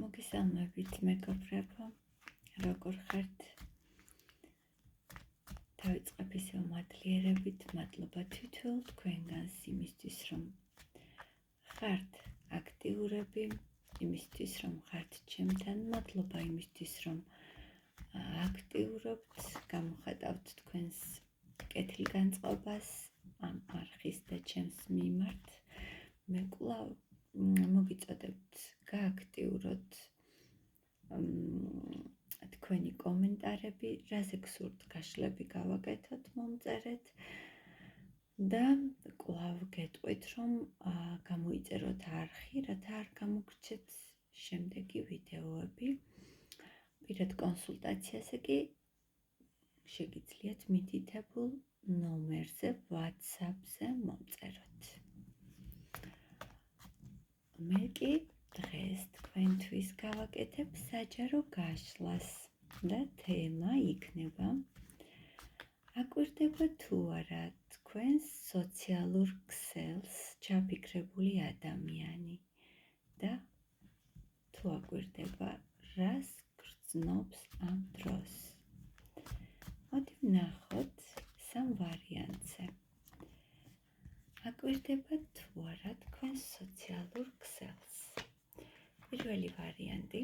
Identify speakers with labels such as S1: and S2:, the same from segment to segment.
S1: მოგესალმებით მეგობრებო, როგორ ხართ? დავიწყებ ისევ მადლიერებით, მადლობა თითოეულ თქვენგანს იმისთვის, რომ ხართ აქტიურები, იმისთვის, რომ ხართ ჩემთან, მადლობა იმისთვის, რომ აქტიურობთ, გამოხატავთ თქვენს კეთილგანწყობას ამ არხის და ჩემს მიმართ. მე კვლავ მოგიწოდებთ გააქტიუროთ თქვენი კომენტარები, რაზე გსურთ გაშლები გავაკეთოთ, მომწერეთ და კვლავ გეტყვით, რომ გამოიწეროთ არხი, რათა არ გამოგრჩეთ შემდეგი ვიდეოები. პირად კონსულტაციაზე კი შეგიძლიათ მითითებულ ნომერზე, WhatsApp-ზე მომწეროთ. მე კი დღეს თქვენთვის გავაკეთებ საჯარო გაშლას და თემა იქნება აკვირდება თუ არა თქვენს სოციალურ ქსელს ჩაფიქრებული ადამიანი და თუ აკვირდება რას გრძნობს ამ დროს. მოდი ვნახოთ სამ ვარიანტზე. აკვირდება თუ არა თქვენს სოციალურ ქსელს. პირველი ვარიანტი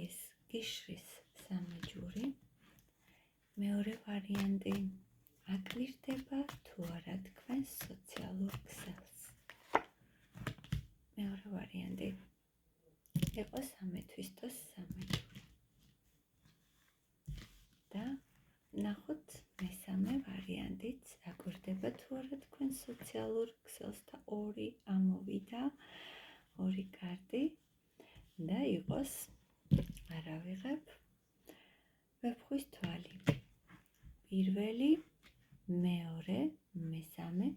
S1: ეს გიშრის სამეჯური. მეორე ვარიანტი აკვირდება თუ არა თქვენს სოციალურ ქსელს. მეორე ვარიანტი იყო სამეთვისტოს სამეჯური. და ნახოთ მესამე ვარიანტიც აკვირდება თუ არა თქვენს სოციალურ ქსელს და ორი ამოვიდა, ორი კარტი და იყოს არა ვიღებ ვეფხვის თვალი. პირველი, მეორე, მესამე.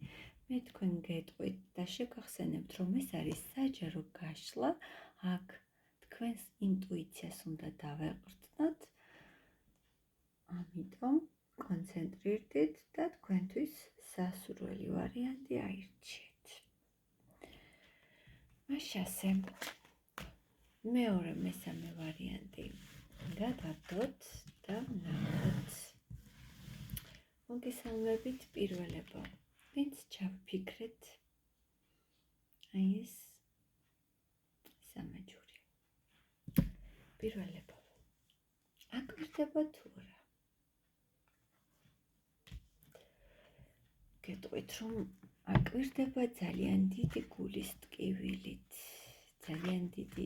S1: მე თქვენ გეტყვით და შეგახსენებთ, რომ ეს არის საჯარო გაშლა, აქ თქვენს ინტუიციას უნდა დავეყრდნოთ, ამიტომ კონცენტრირდით და თქვენთვის სასურველი ვარიანტი აირჩიეთ. მაშასე მეორე, მესამე ვარიანტი გადავდოთ და ვნახოთ. მოგესალმებით პირველებო, ვინც ჩავფიქრეთ აი ეს სამეჯური. პირველებო, აკვირდება თუ არა? გეტყვით, რომ აკვირდება ძალიან დიდი გულის ტკივილით. ძალიან დიდი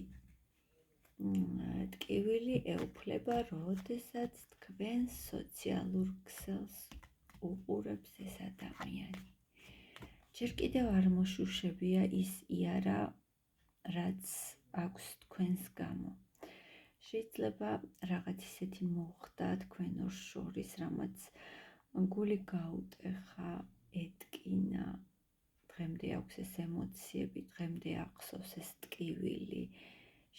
S1: ტკივილი ეუფლება, როდესაც თქვენს სოციალურ ქსელს უყურებს ეს ადამიანი. ჯერ კიდევ არ მოშუშებია ის იარა, რაც აქვს თქვენს გამო. შეიძლება რაღაც ისეთი მოხდა თქვენ ორ შორის, რამაც გული გაუტეხა, ეტკინა, დღემდე აქვს ეს ემოციები, დღემდე ახსოვს ეს ტკივილი.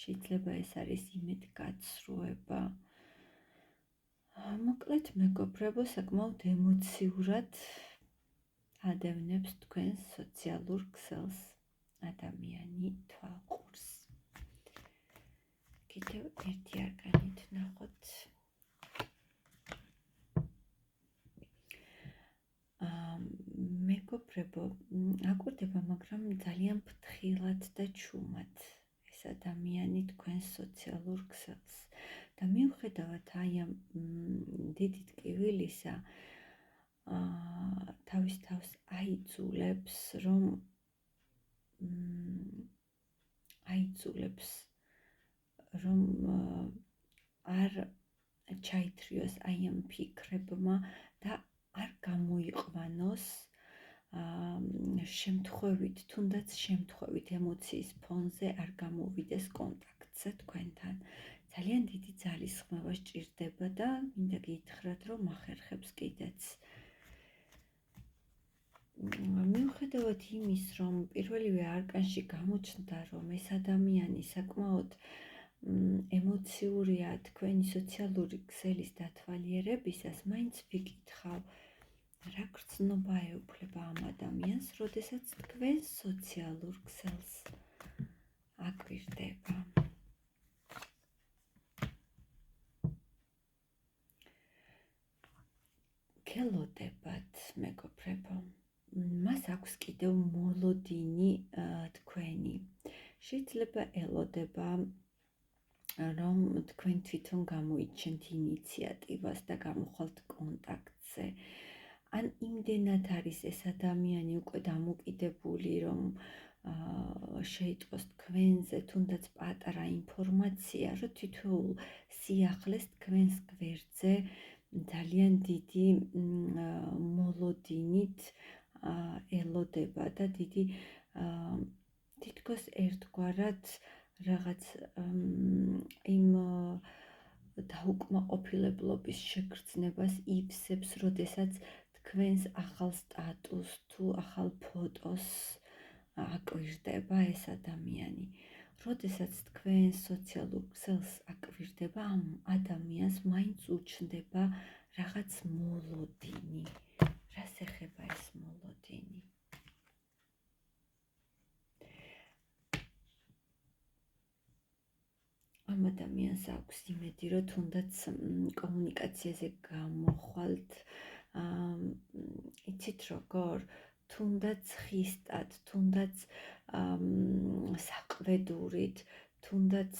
S1: შეიძლება ეს არის იმედგაცრუება. მოკლედ მეგობრებო, საკმაოდ ემოციურად ადევნებს თქვენს სოციალურ ქსელს ადამიანი თვალყურს. კიდევ ერთი არგანით ვნახოთ. მეგობრებო, აკვირდება, მაგრამ ძალიან ფრთხილად და ჩუმად ეს ადამიანი თქვენს სოციალურ ქსელს. და მიუხედავად აი ამ დიდი ტკივილისა, თავის თავს აიძულებს, რომ არ ჩაითრიოს აი ამ ფიქრებმა და არ გამოიყვანოს შემთხვევით, თუნდაც შემთხვევით ემოციის ფონზე არ გამოვიდეს კონტაქტზე თქვენთან. ძალიან დიდი ძალისხმევა სჭირდება და მინდა გითხრათ, რომ ახერხებს კიდეც. მიუხედავად იმის, რომ პირველივე არკანში გამოჩნდა, რომ ეს ადამიანი საკმაოდ ემოციურია თქვენი სოციალური ქსელის დათვალიერებისას, მაინც ვიკითხავ, რა გრძნობა ეუფლება ამ ადამიანს, როდესაც თქვენ სოციალურ ქსელს აკვირდება. მეგობრებო, მას აქვს კიდევ მოლოდინი თქვენი. შეიძლება ელოდება, რომ თქვენ თვითონ გამოიჩენთ ინიციატივას და გამოხვალთ კონტაქტზე. ან იმდენად არის ეს ადამიანი უკვე დამოკიდებული, რომ შეიტყოს თქვენზე თუნდაც პატარა ინფორმაცია, რომ თითოეულ სიახლეს თქვენს გვერდზე ძალიან დიდი მოლოდინით ელოდება და დიდი თითქოს ერთგვარად რაღაც იმ დაუკმაყოფილებლობის შეგრძნებას ივსებს, როდესაც თქვენს ახალ სტატუსს თუ ახალ ფოტოს აკვირდება ეს ადამიანი. როდესაც თქვენ სოციალურ ქსელს აკვირდება, ამ ადამიანს მაინც უჩნდება რაღაც მოლოდინი. რას ეხება ეს მოლოდინი? ამ ადამიანს აქვს იმედი, რომ თუნდაც კომუნიკაციაზე გამოხვალთ, იცით როგორ, თუნდაც ხისტად, თუნდაც საყვედურით, თუნდაც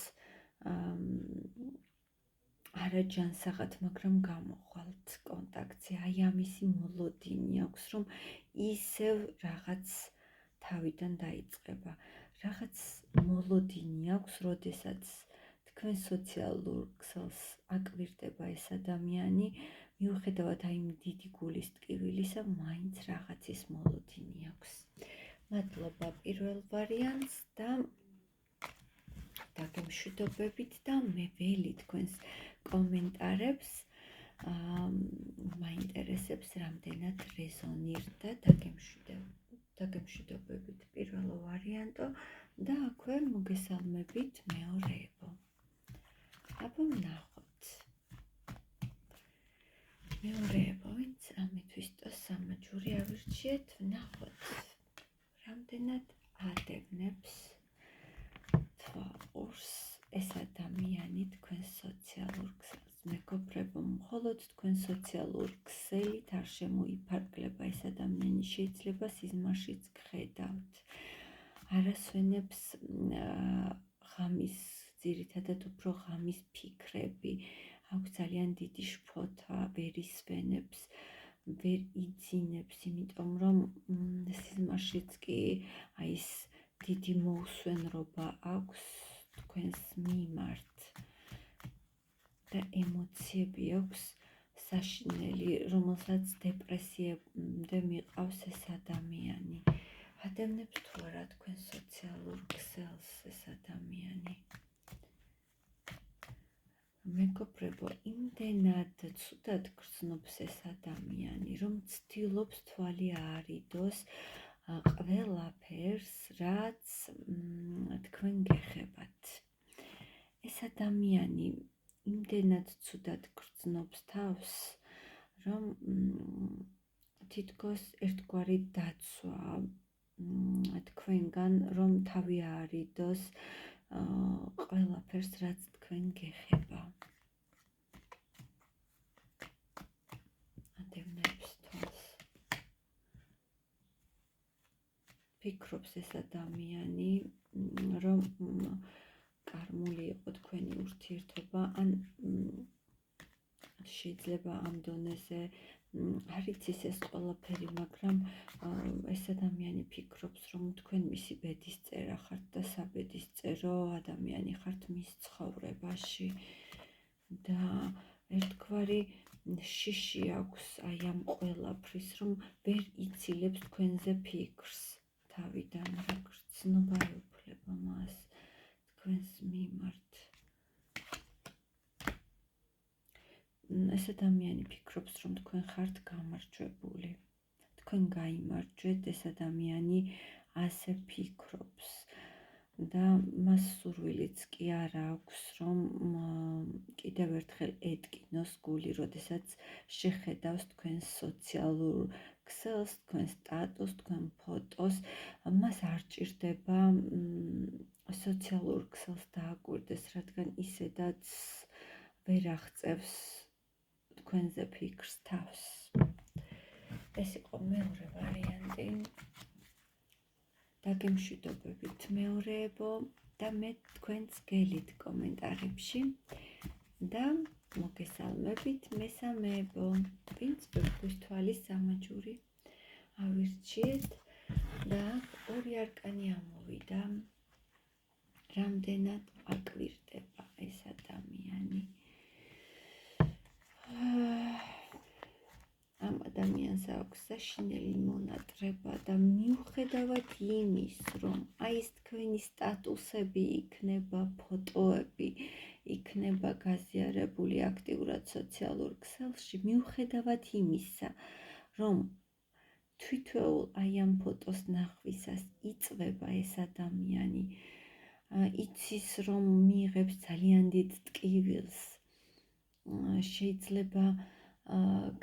S1: არაჯანსაღად, მაგრამ გამოხვალთ კონტაქტზე. აი ამისი მოლოდინი აქვს, რომ ისევ რაღაც თავიდან დაიწყება. რაღაც მოლოდინი აქვს, როდესაც თქვენ სოციალურ ქსელს აკვირდება ეს ადამიანი, მიუხედავად აი იმ დიდი გულის ტკივილისა, მაინც რაღაცის მოლოდინი აქვს. მადლობა პირველ ვარიანტს და დაგემშვიდობებით და მე ველი თქვენს კომენტარებს. მაინტერესებს რამდენად რეზონირდა დაგემშვიდობებით პირველო ვარიანტო და აქვე მოგესალმებით მეორეებო. აბა ვნახოთ. მეორეებო, ვინც ამისთვის და სამაჯური ავირჩიეთ, ვნახოთ. რამდენად ადევნებს თვალყურს ეს ადამიანი თქვენ სოციალურ ქსელს. მეგობრებო, მხოლოდ თქვენ სოციალურ ქსელით არ შემოიფარგლება ეს ადამიანი, შეიძლება სიზმარშიც გხედავთ. არასვენებს ღამის, ძირითადად უფრო ღამის ფიქრები, აქვს ძალიან დიდი შფოთა, ვერ ისვენებს, ვერ იძინებს, იმიტომ რომ სიზმარშიც კი აი ეს დიდი მოუსვენრობა აქვს თქვენს მიმართ და ემოციები აქვს საშინელი, რომელსაც დეპრესიამდე მიყავს ეს ადამიანი. ადევნებს თუ არა თქვენ სოციალურ ქსელს ეს ადამიანი? მეგობრებო, იმდენად ცუდად გრძნობს ეს ადამიანი, რომ ცდილობს თვალი აარიდოს ყველაფერს, რაც თქვენ გეხებათ. ეს ადამიანი იმდენად ცუდად გრძნობს თავს, რომ თითქოს ერთგვარი დაცვა თქვენგან, რომ თავი აარიდოს ყველაფერს, რაც თქვენ გეხება. ადევნებს თვალს. ფიქრობს ეს ადამიანი, რომ კარმული იყო თქვენი ურთიერთობა, ან შეიძლება ამ დონეზე არ იცის ეს ყველაფერი, მაგრამ ეს ადამიანი ფიქრობს, რომ თქვენ მისი ბედისწერა ხართ და საბედისწერო ადამიანი ხართ მის ცხოვრებაში და ერთგვარი შიში აქვს აი ამ ყველაფრის, რომ ვერ იცილებს თქვენზე ფიქრს თავიდან, რა გრძნობა ეუფლება მას თქვენს მიმართ. ეს ადამიანი ფიქრობს, რომ თქვენ ხართ გამარჯვებული. თქვენ გაიმარჯვეთ, ეს ადამიანი ასე ფიქრობს და მას სურვილიც კი არ აქვს, რომ კიდევ ერთხელ ეტკინოს გული, როდესაც შეხედავს თქვენს სოციალურ ქსელს, თქვენ სტატუსს, თქვენ ფოტოს, მას არ ჭირდება სოციალურ ქსელს დააკვირდეს, რადგან ისედაც ვერ აღწევს თქვენზე ფიქრს თავს. ეს იყო მეორე ვარიანტი. დაგემშვიდობებით მეორეებო და მე თქვენს გელით კომენტარებში და მოგესალმებით მესამეებო. ვინც ვერთვის თვალის სამაჯური ავირჩიეთ და ორი არკანი ამოვიდა. რამდენად აკვირდება ეს ადამიანი. ამ ადამიანს აქვს საშინელი მონატრება და მიუხედავად იმის, რომ აი ეს თქვენი სტატუსები იქნება, ფოტოები იქნება გაზიარებული აქტიურად სოციალურ ქსელში, მიუხედავად იმისა, რომ თვითეულ აი ამ ფოტოს ნახვისას იწვება ეს ადამიანი, იცის, რომ მიიღებს ძალიან დიდ ტკივილს, შეიძლება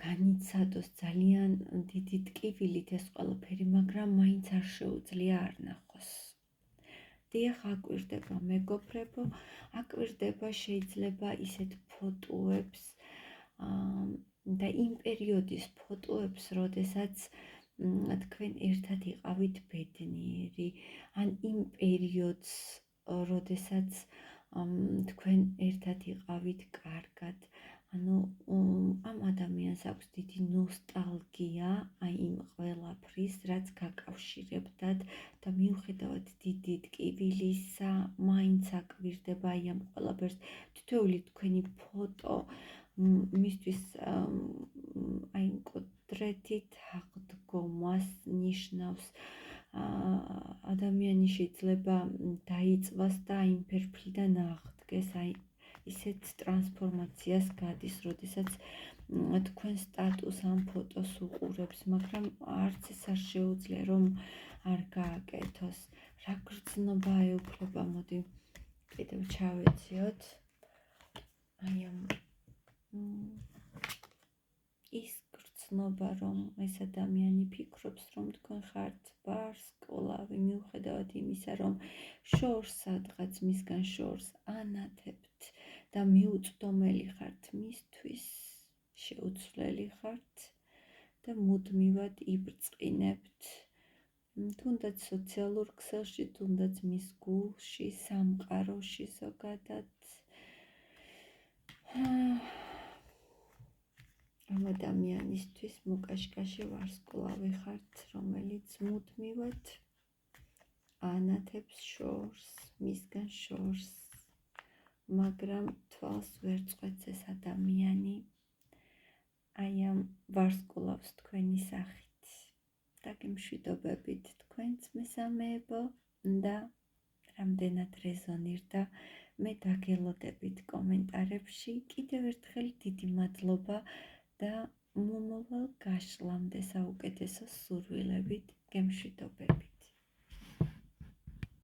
S1: განიცადოს ძალიან დიდი ტკივილით ეს ყველაფერი, მაგრამ მაინც არ შეუძლია არ ნახოს. დიახ, აკვირდება მეგობრებო, აკვირდება შეიძლება ისეთ ფოტოებს და იმ პერიოდის ფოტოებს, როდესაც თქვენ ერთად იყავით ბედნიერი, ან იმ პერიოდს, როდესაც თქვენ ერთად იყავით კარგად. ანუ ამ ადამიანს აქვს დიდი ნოსტალგია აი იმ ყველაფრის, რაც გაკავშირებდათ და მიუხედავად დიდი ტკივილისა, მაინც აკვირდება აი ამ ყველაფერს. თითოეული თქვენი ფოტო მისთვის აი მკვდრეთით აღდგომას ნიშნავს. ადამიანი შეიძლება დაიწვას და აი იმ ფერფლიდან აღდგეს, აი ისეთ ტრანსფორმაციას გადის, როდესაც თქვენ სტატუს ამ ფოტოს უყურებს, მაგრამ არც ეს არ შეუძლია, რომ არ გააკეთოს. რა გრძნობა ეუფლება, მოდი კიდევ ჩავეციოთ. აი ამ ის გრძნობა, რომ ეს ადამიანი ფიქრობს, რომ თქვენ ხართ ვარსკვლავი, მიუხედავად იმისა, რომ შორს სადღაც მისგან შორს ანათებთ და მიუწვდომელი ხართ მისთვის, შეუცვლელი ხართ და მუდმივად იბრძყინებთ. თუნდაც სოციალურ ქსელში, თუნდაც მის გულში, სამყაროში ზოგადად. ამ ადამიანისთვის მოკაშკაშე ვარსკვლავი ხართ, რომელიც მუდმივად ანათებს შორს, მისგან შორს, მაგრამ თვალს ვერ წყვეტს ეს ადამიანი აი ამ ვარსკვლავს თქვენი სახით. დაგემშვიდობებით თქვენს მესამეებო და რამდენად რეზონირდა, მე დაგელოდებით კომენტარებში. კიდევ ერთხელ დიდი მადლობა და მომავალ გაშლამდე საუკეთესო სურვილებით. გემშვიდობებით.